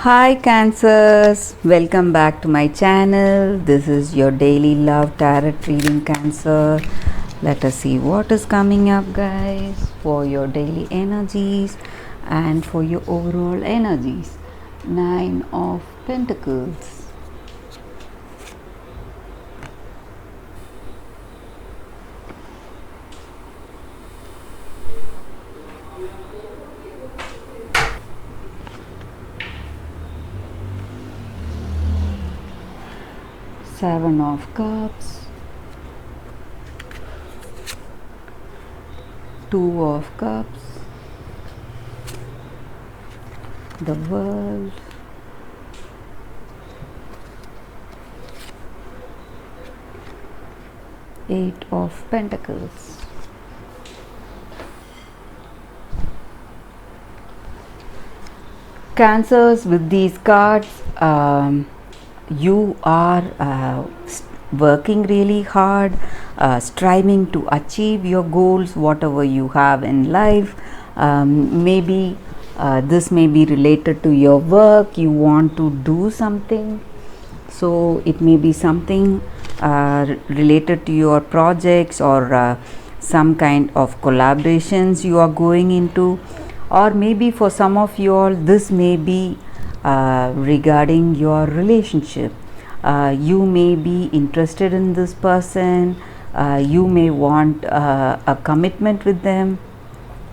Hi Cancers, welcome back to my channel. This is your daily love tarot reading, Cancer. Let us see what is coming up, guys, for your daily energies and for your overall energies. Nine of Pentacles. Seven of Cups. Two of Cups. The World. Eight of Pentacles. Cancers, with these cards, you are working really hard, striving to achieve your goals, whatever you have in life. Maybe this may be related to your work. You want to do something, so it may be something related to your projects or some kind of collaborations you are going into, or maybe for some of you all this may be regarding your relationship. You may be interested in this person, you may want a commitment with them,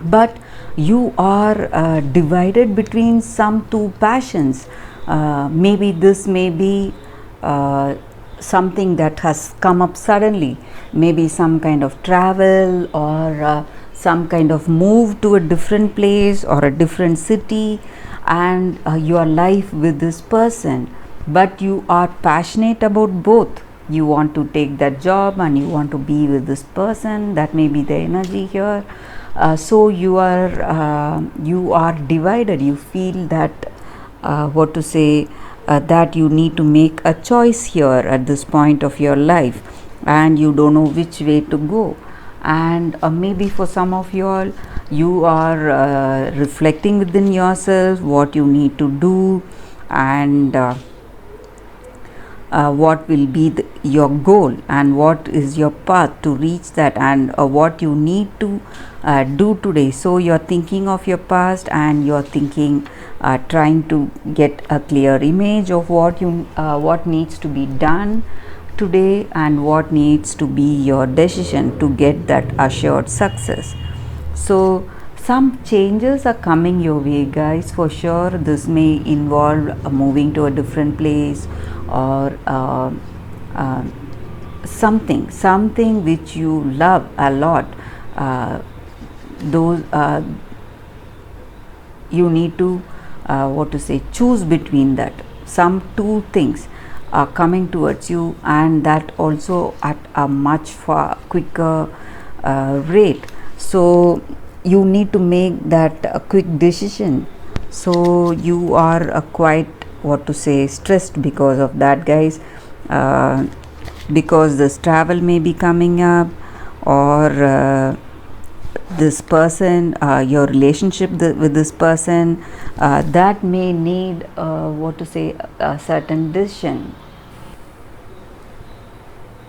but you are divided between some two passions. Maybe this may be something that has come up suddenly, maybe some kind of travel or some kind of move to a different place or a different city, and your life with this person, but you are passionate about both. You want to take that job and you want to be with this person. That may be the energy here. So you are divided. You feel that that you need to make a choice here at this point of your life, and you don't know which way to go. And maybe for some of you all, you are reflecting within yourself what you need to do, and what will be your goal and what is your path to reach that, and what you need to do today. So you're thinking of your past, and you're thinking, trying to get a clear image of what needs to be done today, and what needs to be your decision to get that assured success. So some changes are coming your way, guys, for sure. This may involve moving to a different place, or something which you love a lot. Those you need to choose between that. Some two things are coming towards you, and that also at a much far quicker rate. So you need to make that a quick decision. So you are quite stressed because of that, guys, because this travel may be coming up, or this person, your relationship with this person, that may need a certain decision.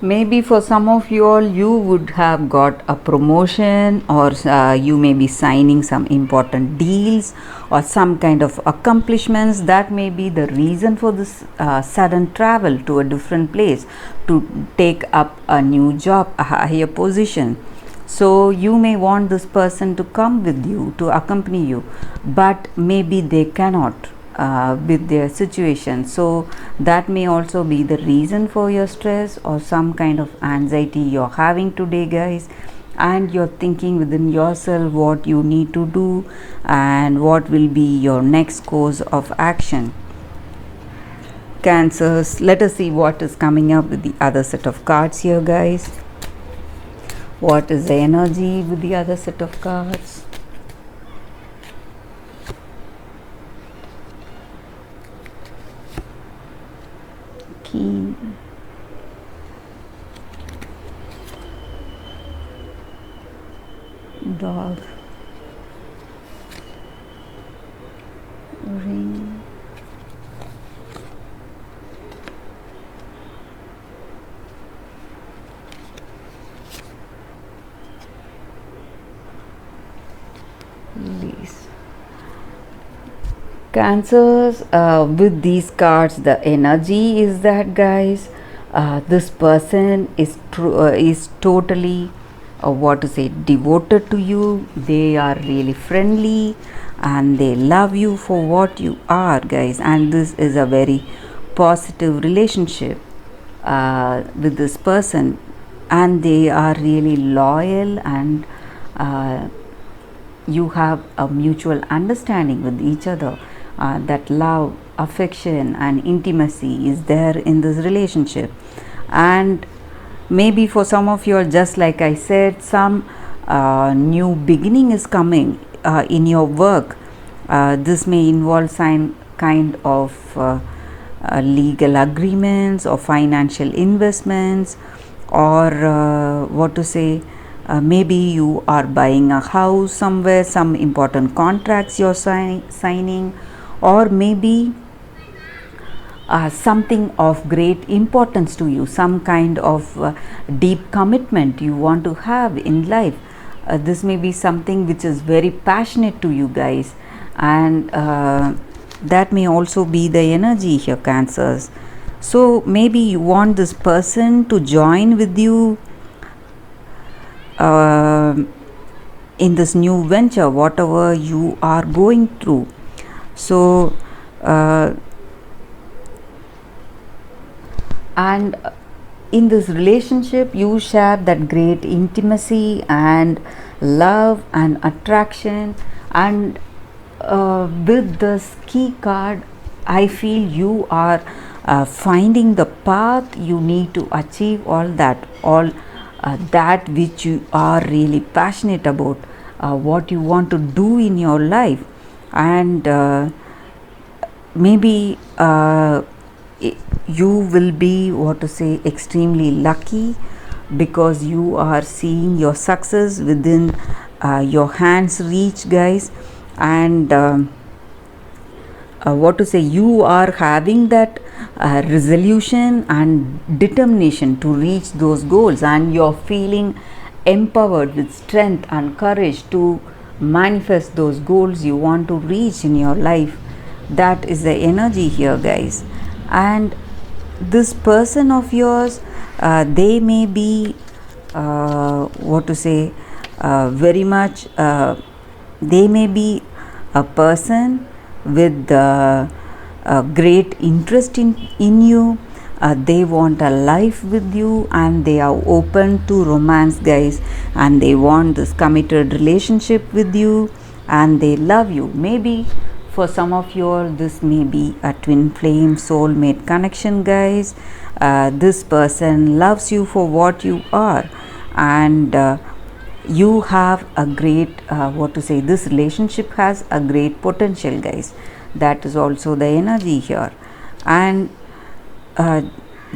Maybe for some of you all, you would have got a promotion, or you may be signing some important deals or some kind of accomplishments. That may be the reason for this sudden travel to a different place to take up a new job, a higher position. So you may want this person to come with you, to accompany you, but maybe they cannot with their situation. So that may also be the reason for your stress or some kind of anxiety you're having today, guys. And you're thinking within yourself what you need to do and what will be your next course of action. Cancers, let us see what is coming up with the other set of cards here, guys. What is the energy with the other set of cards? King, dog, ring, Cancers, with these cards, the energy is that, guys, this person is totally, what to say, devoted to you. They are really friendly and they love you for what you are, guys, and this is a very positive relationship with this person, and they are really loyal, and you have a mutual understanding with each other. That love, affection and intimacy is there in this relationship. And maybe for some of you, just like I said, some new beginning is coming in your work. This may involve some kind of legal agreements or financial investments, or what to say, maybe you are buying a house somewhere, some important contracts you're signing, or maybe something of great importance to you, some kind of deep commitment you want to have in life. This may be something which is very passionate to you, guys, and that may also be the energy here, Cancers. So maybe you want this person to join with you in this new venture, whatever you are going through. So and in this relationship you share that great intimacy and love and attraction, and with this key card, I feel you are finding the path you need to achieve all that which you are really passionate about, what you want to do in your life. And maybe you will be, what to say, extremely lucky, because you are seeing your success within your hands reach, guys. And what to say, you are having that resolution and determination to reach those goals, and you're feeling empowered with strength and courage to manifest those goals you want to reach in your life. That is the energy here, guys. And this person of yours, they may be, what to say, very much, they may be a person with great interest in you. They want a life with you, and they are open to romance, guys, and they want this committed relationship with you, and they love you. Maybe for some of you all, this may be a twin flame soulmate connection, guys. This person loves you for what you are, and you have a great, what to say, this relationship has a great potential, guys. That is also the energy here. And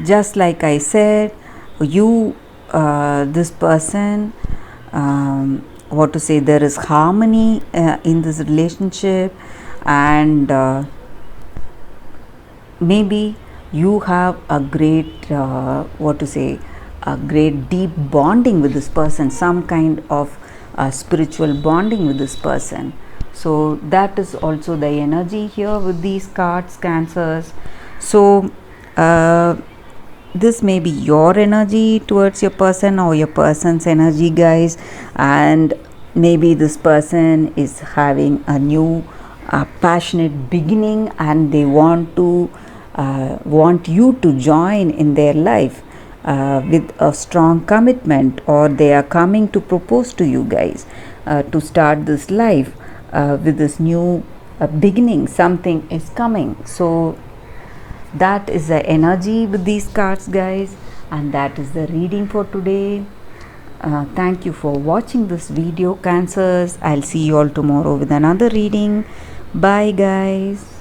just like I said, you, this person, what to say, there is harmony in this relationship, and maybe you have a great, what to say, a great deep bonding with this person, some kind of spiritual bonding with this person. So that is also the energy here with these cards, Cancers. So this may be your energy towards your person, or your person's energy, guys. And maybe this person is having a new passionate beginning, and they want you to join in their life with a strong commitment, or they are coming to propose to you, guys, to start this life with this new beginning. Something is coming. So that is the energy with these cards, guys, and that is the reading for today. Thank you for watching this video, Cancers. I'll see you all tomorrow with another reading. Bye, guys.